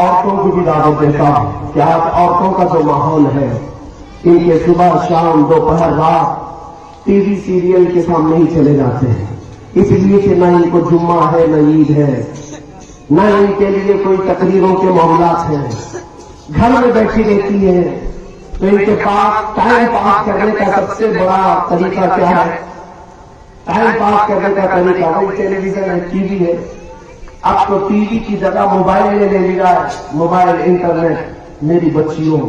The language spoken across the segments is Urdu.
عورتوں کی بھی دعوت دیتا ہوں کہ آج عورتوں کا جو ماحول ہے، ان کے صبح شام دوپہر رات ٹی وی سیریل کے سامنے ہی چلے جاتے ہیں، اس لیے کہ نہ ان کو جمعہ ہے، نہ عید ہے، نہ ان کے لیے کوئی تقریروں کے معاملات ہیں، گھر میں بیٹھی رہتی ہے۔ تو ان کے پاس ٹائم پاس کرنے کا سب سے بڑا طریقہ کیا ہے؟ ٹائم پاس کرنے کا طریقہ وہی ٹیلی ویژن ہے، ٹی وی ہے۔ اب تو ٹی وی کی جگہ موبائل نے لے لیا ہے، موبائل، انٹرنیٹ۔ میری بچیوں،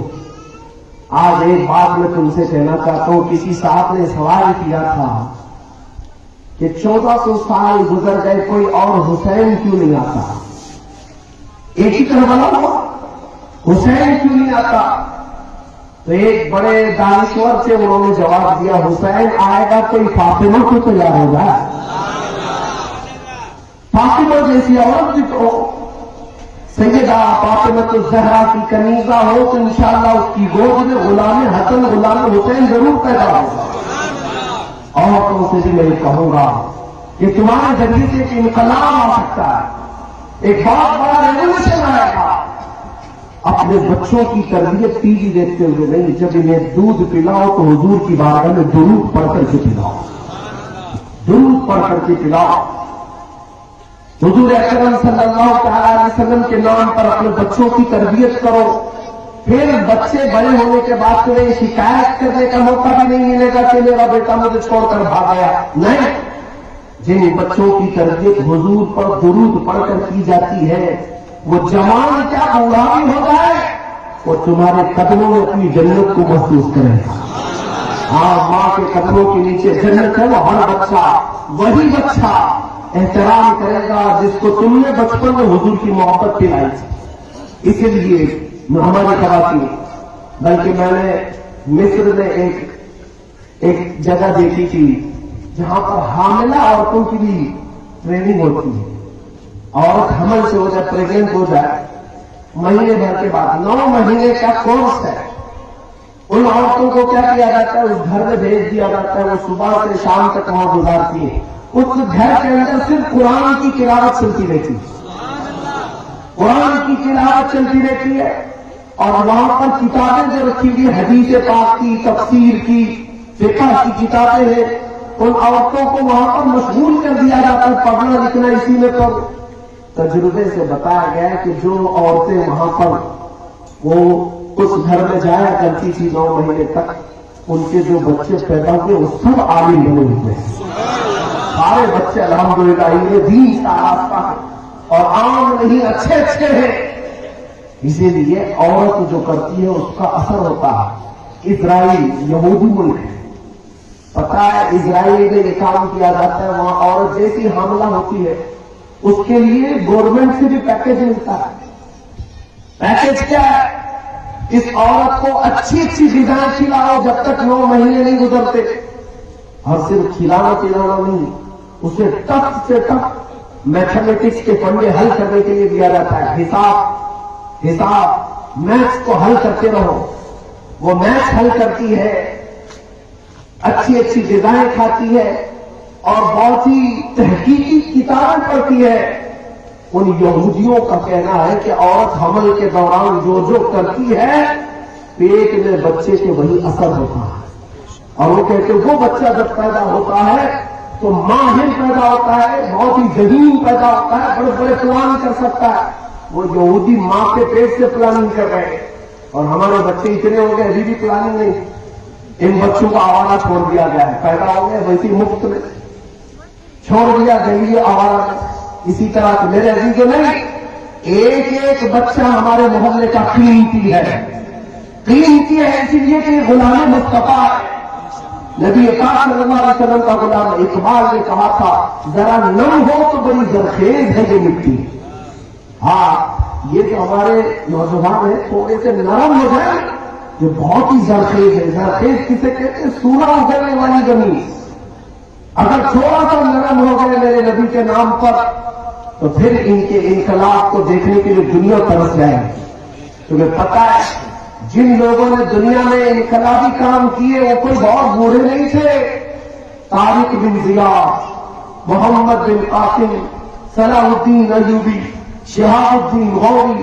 آج ایک بات میں تم سے کہنا چاہتا ہوں، کسی صاحب نے سوال کیا تھا کہ 1400 سال گزر گئے، کوئی اور حسین کیوں نہیں آتا؟ ایک ہی کربلا ہوا، حسین کیوں نہیں آتا؟ تو ایک بڑے دانشور سے انہوں نے جواب دیا، حسین آئے گا کوئی فاطمہ کو تیار ہوگا، فاطمہ جیسی عورت بھی تو سیدہ فاطمہ الزہرا کی کنیزہ ہو تو انشاءاللہ اس کی گود میں غلام حسن غلام حسین ضرور پیدا ہوگا۔ عورتوں سے بھی میں کہوں گا کہ تمہارے ذریعے سے ایک انقلاب آ سکتا ہے، ایک بہت بڑا ریولیوشن آئے گا۔ اپنے بچوں کی تربیت ٹی وی دیکھتے ہوئے نہیں، جب انہیں دودھ پلاؤ تو حضور کی بارگاہ میں درود پڑھ کر کے پلاؤ، درود پڑھ کر کے پلاؤ۔ حضور اکرم صلی اللہ تعالی علیہ وسلم کے نام پر اپنے بچوں کی تربیت کرو، پھر بچے بڑے ہونے کے بعد تمہیں شکایت کرنے کا موقع بھی نہیں ملے گا کہ میرا بیٹا مجھے چھوڑ کر بھاگ گیا۔ نہیں، جن بچوں کی تربیت حضور پر درود پڑھ کر کی جاتی ہے، وہ جوان کیا بوڑھا بھی ہو جائے وہ تمہارے قدموں میں اپنی جنت کو محسوس کرے گا۔ ہاں، ماں کے قدموں کے نیچے جنت ہے، وہ ہر بچہ وہی بچہ احترام کرے گا جس کو تم نے بچپن میں حضور کی محبت پلائی تھی۔ اسی لیے ہماری خواتین، بلکہ میں نے مصر میں ایک جگہ دیکھی تھی جہاں پر حاملہ عورتوں کی بھی ٹریننگ ہوتی ہے۔ عورت حمل سے ہو جائے، پریگنٹ ہو جائے، مہینے بھر کے بعد 9 مہینے کا کورس ہے، ان عورتوں کو کیا کیا جاتا ہے؟ اس گھر میں بھیج دیا جاتا ہے، وہ صبح سے شام تک وہاں گزارتی ہیں، اس گھر کے اندر صرف قرآن کی تلاوت چلتی رہتی ہے، قرآن کی تلاوت چلتی رہتی ہے، اور وہاں پر کتابیں جو رکھی ہوئی حدیث پاک کی، تفسیر کی، فقہ کی کتابیں ہیں، ان عورتوں کو وہاں پر مشغول کر دیا جاتا ہے، پڑھنا لکھنا اسی میں کرو۔ تجربے سے بتایا گیا ہے کہ جو عورتیں وہاں پر وہ اس گھر میں جایا کرتی تھی 9 مہینے تک، ان کے جو بچے پیدا ہوئے وہ سب عالم بنے ہوئے ہیں، سارے بچے الحمدللہ انہیں دین کا راستہ ہے اور عام نہیں، اچھے اچھے ہیں۔ اسی لیے عورت جو کرتی ہے اس کا اثر ہوتا ہے۔ اسرائیل یہودی ملک ہے، پتا ہے اسرائیل میں یہ کام کیا جاتا ہے، وہاں عورت جیسی حاملہ ہوتی ہے اس کے لیے گورنمنٹ سے بھی پیکیج ملتا ہے۔ پیکیج کیا ہے؟ اس عورت کو اچھی اچھی غذائیں کھلاؤ جب تک 9 مہینے نہیں گزرتے، اور صرف کھلانا پلانا نہیں، اسے ٹف سے ٹف میتھمیٹکس کے فنڈے حل کرنے کے لیے دیا جاتا ہے۔ حساب میتھس کو حل کرتے رہو، وہ میتھس حل کرتی ہے، اچھی اچھی غذائیں کھاتی ہے، اور بہت ہی تحقیقی کتابیں پڑھتی ہے۔ ان یہودیوں کا کہنا ہے کہ عورت حمل کے دوران جو جو کرتی ہے پیٹ میں بچے کے وہی اثر ہوتا ہے، اور وہ کہتے ہیں وہ بچہ جب پیدا ہوتا ہے تو ماہر پیدا ہوتا ہے، بہت ہی ذہین پیدا ہوتا ہے، بڑے بڑے پلان کر سکتا ہے۔ وہ یہودی ماں کے پیٹ سے پلاننگ کر رہے ہیں، اور ہمارے بچے اتنے ہو گئے ابھی بھی پلاننگ نہیں۔ ان بچوں کو آوارہ چھوڑ دیا گیا ہے، پیدا ہو گئے ویسی مفت میں چھوڑ دیا گئی آوارہ میں۔ اسی طرح سے میرے عزیزوں نہیں، ایک ایک بچہ ہمارے محلے کا قیمتی ہے، قیمتی ہے، اسی لیے کہ غلام مصطفیٰ نبی پاک صلی اللہ علیہ وسلم کا غلام۔ اقبال نے کہا تھا ذرا نم ہو تو بڑی زرخیز ہے یہ مٹی۔ ہاں، یہ جو ہمارے نوجوان ہیں تھوڑے سے نرم ہو جائے، جو بہت ہی زرخیز ہے۔ زرخیز کسے کہتے ہیں؟ سورہ اگلنے والی زمین۔ اگر تھوڑا سا نرم ہو گئے میرے نبی کے نام پر تو پھر ان کے انقلاب کو دیکھنے کے لیے دنیا ترس جائے گی۔ تمہیں پتا ہے جن لوگوں نے دنیا میں انقلابی کام کیے وہ کوئی بہت بوڑھے نہیں تھے۔ طارق بن زیاد، محمد بن قاسم، صلاح الدین ایوبی، شہاب الدین غوری،